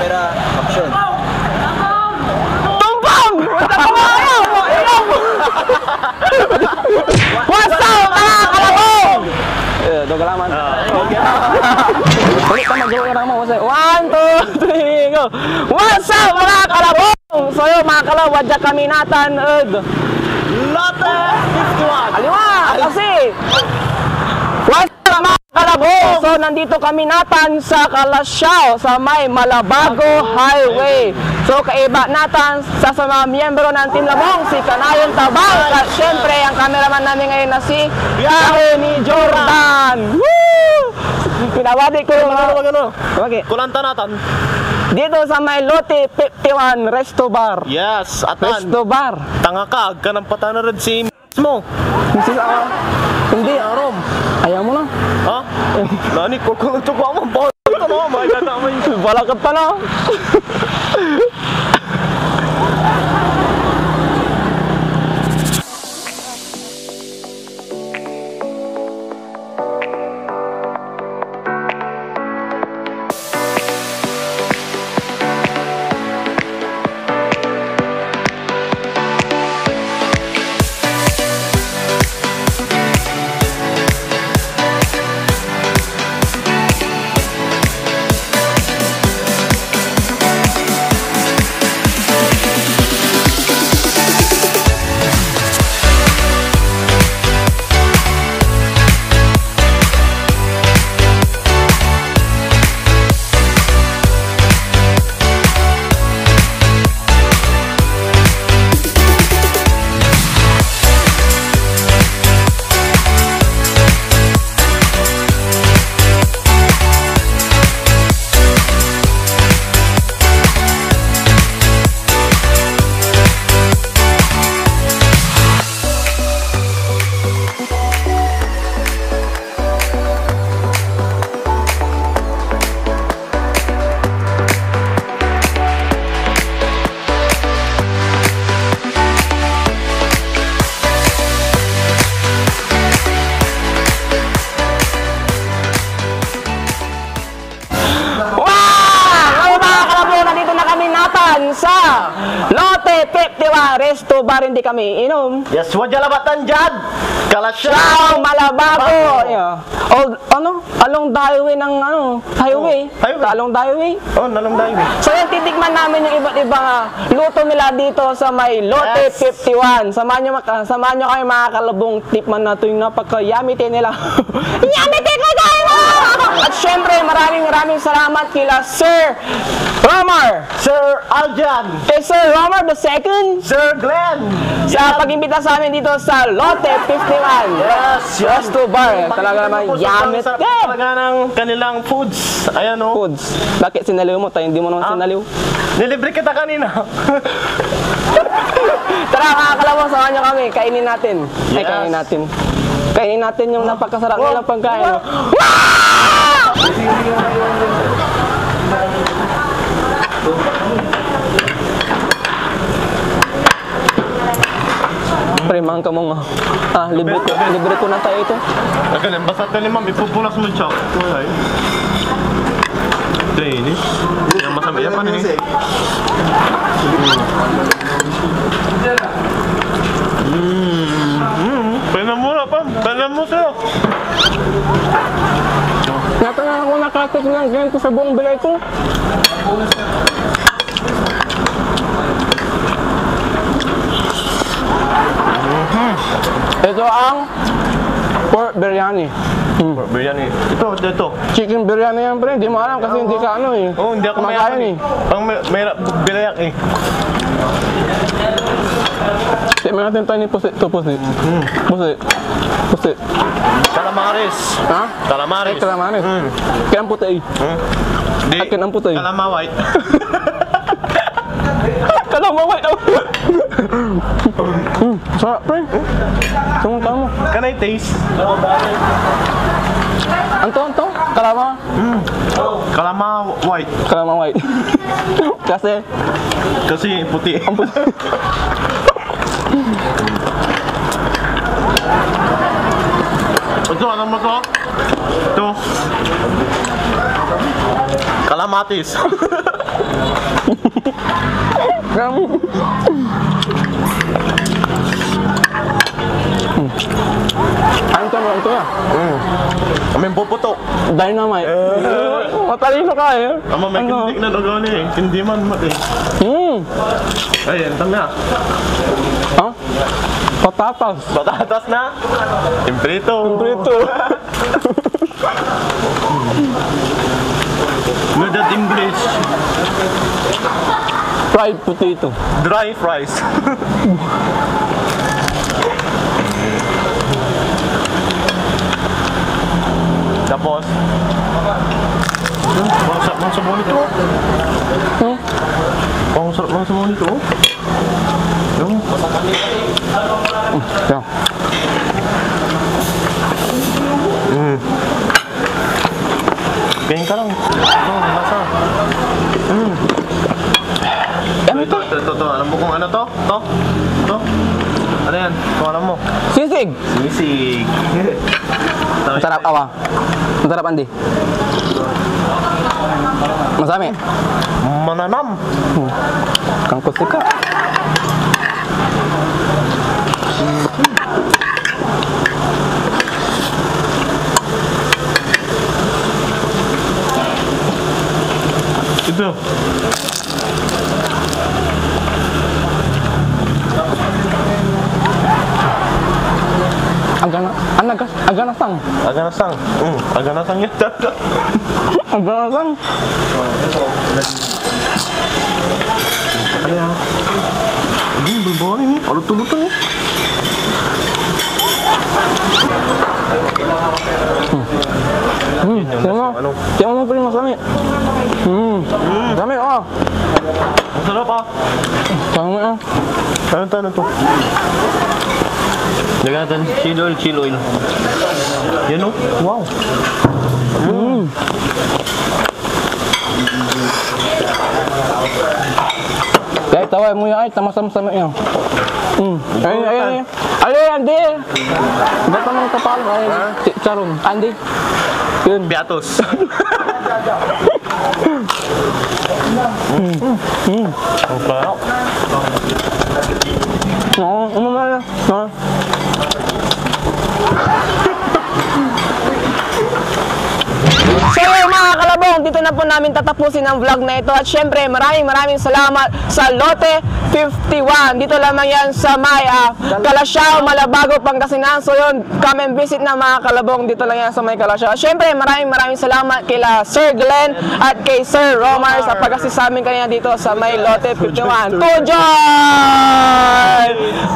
camera, action. Tumpang! What's up, mga kalabong? Doon ka laman. Ulit ka mag-joke na mo. 1, 2, 3, go! What's up, mga kalabong? So yun, mga kalabong, wadya kami natan. Lotte 51! Aliwa! Kasi! What's up, mga kalabong? So, nandito kami natan sa Kalasyaw, sa may Malabago Highway. So, kaiba natan sa mga miyembro ng Team Labong, si Kanayon Tabang. At syempre, ang cameraman namin ngayon na si ni Jordan. Woo! Pinawadi ko yung mga... Okay. Kulanta natin. Dito sa may Lotte 51 Resto Bar. Yes, atan. Resto Bar. Tanga ka, agka ng patanarad si mo. Hindi. Arom. Ayaw mo na. Ha? Nani, kung tukwa mo, bakit ito mo? Bakit na mo yun? Balakad pa na. Sa Lotte 51 Resto Bar, hindi kami inom. Yes, wadya labatan dyan. Kalasyaw. Malabago. Along highway ng highway. Highway. Along highway. Oh, nalong dahil. So yan, titikman namin yung iba't ibang luto nila dito sa may Lotte 51. Samahan nyo kayo, mga kalabong, tikman na ito yung napaka-yummy nila. Yummy ko tayo! At syempre, maraming salamat kila Sir Romar, Sir Aljan. kay Sir Romar II, Sir Glenn. sa pag-imbita sa amin dito sa Lotte 51. Yes, Resto Bar. Talaga naman, yummy. Talaga ng kanilang foods. Ayan o. Foods. Bakit sinaliw mo? Tayo hindi mo naman sinaliw. Nilibre kita kanina. Tara, mga kalabong, samahan nyo kami. Kainin natin. Ay, Yes. kainin natin. Kainin natin yung napakasarap nilang pagkain. Pre, mahang ka mo nga. Libre ko na tayo ito. Ganun, basta ito ni ma'am, ipupunas mo siya. Wala eh. Ini. Yang masam iya apa nih? Pwede mo na pa. Pwede mo sa'yo. Nata na ako nakatot ng ganito sa buong bilay ko. Ito ang pork biryani. Pork biryani. Ito. Chicken biryani yan, pre. Hindi mo alam kasi hindi ka ano eh. Oh, hindi ako kumakain mayaman eh. Pang may bilayak eh. Tignan natin tayo ni pusit. Ito, pusit. Pusit. Calamares. Ha? Calamares. Calamares. Kaya ang puti eh. Di. Akin ang puti. Calama white. Kalamaway daw. Sarap, pre. Sumunta mo. Can I taste? Anto? Kalama? Calama white. Kalama white. Kasi? Kasi puti. Ang puti. Ito, ano mo to? Ito. Kalamatis. Ano to ya? Kami puputok. Dynamite. Matalino ka eh. Ama may kindik na doon eh. Hindi man mati. Ay, entang na. Ha? Patatas. Patatas na. Imprito. With that English. Fried potato. Dry fries. Tapos, ang sarap ng sabaw nito. Ang sarap ng sabaw nito. Yung, Yan. ganyan ka lang. Lasa. Ito. Alam mo kung ano to? To? Ano yan? Kung alam mo. Sisig. Sisig. Masarap awa. Masarap Andy. Masami. Mananam. Kang kusika. Ito. Aganasang. Aganasang. Aganasang yan. Aganasang. Ano yan? Bulbon ini. Ano tulutan eh? Tiyan mo pa rin masami. Masami oh. Masarap ah. Tiyan mo oh. Ano to? Lagyan natin chili oil. Yan o. Wow. Kaya tawag mo yan ay tamasam-sama yan. Ay, Andy. Ba't naman kapal? Ay, Charon. Andy. Yun. Piatos. Ang sarap. Umamala. So mga kalabong, dito na po namin tatapusin ang vlog na ito. At syempre, maraming salamat sa Lote 51. Dito lamang yan sa may Calasiao, Malabago, Pangasinan. So yun, come and visit na mga kalabong. Dito lang yan sa may Calasiao. At syempre, maraming salamat kila Sir Glenn at kay Sir Romar sa pag-assist sa amin kanina dito sa may Lote 51. Tujoy!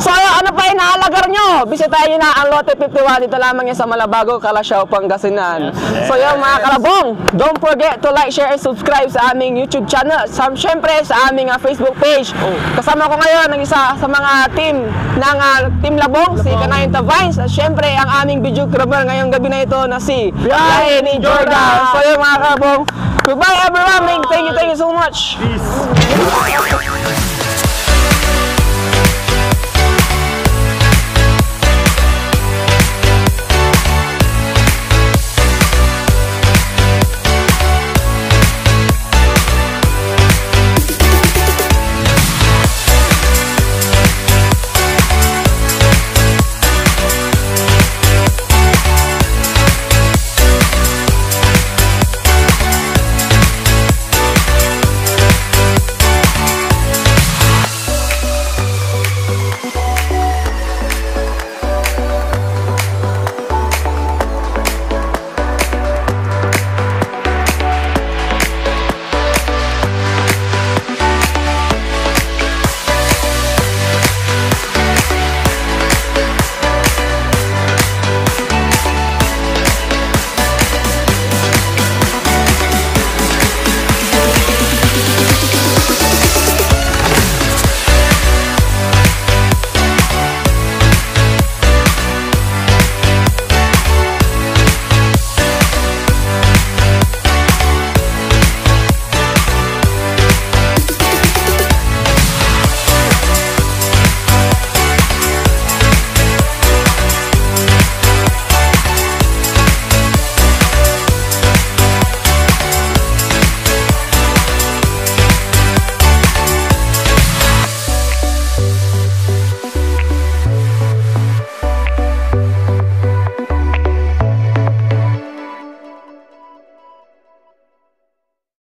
So ano pa inaalagar nyo? Bisitahin nyo na ang Lote 51. Dito lamang yan sa Malabago, Calasiao, Pangasinan. So yun mga kalabong, don't forget to like, share, and subscribe sa aming YouTube channel. Siyempre sa aming Facebook page. Kasama ko ngayon ang isa sa mga team ng Team Labong, si Kanayon Tavines. At syempre ang aming videographer ngayong gabi na ito na si Biyahe ni Jordan. So yun mga kalabong, goodbye everyone. Thank you so much. Peace.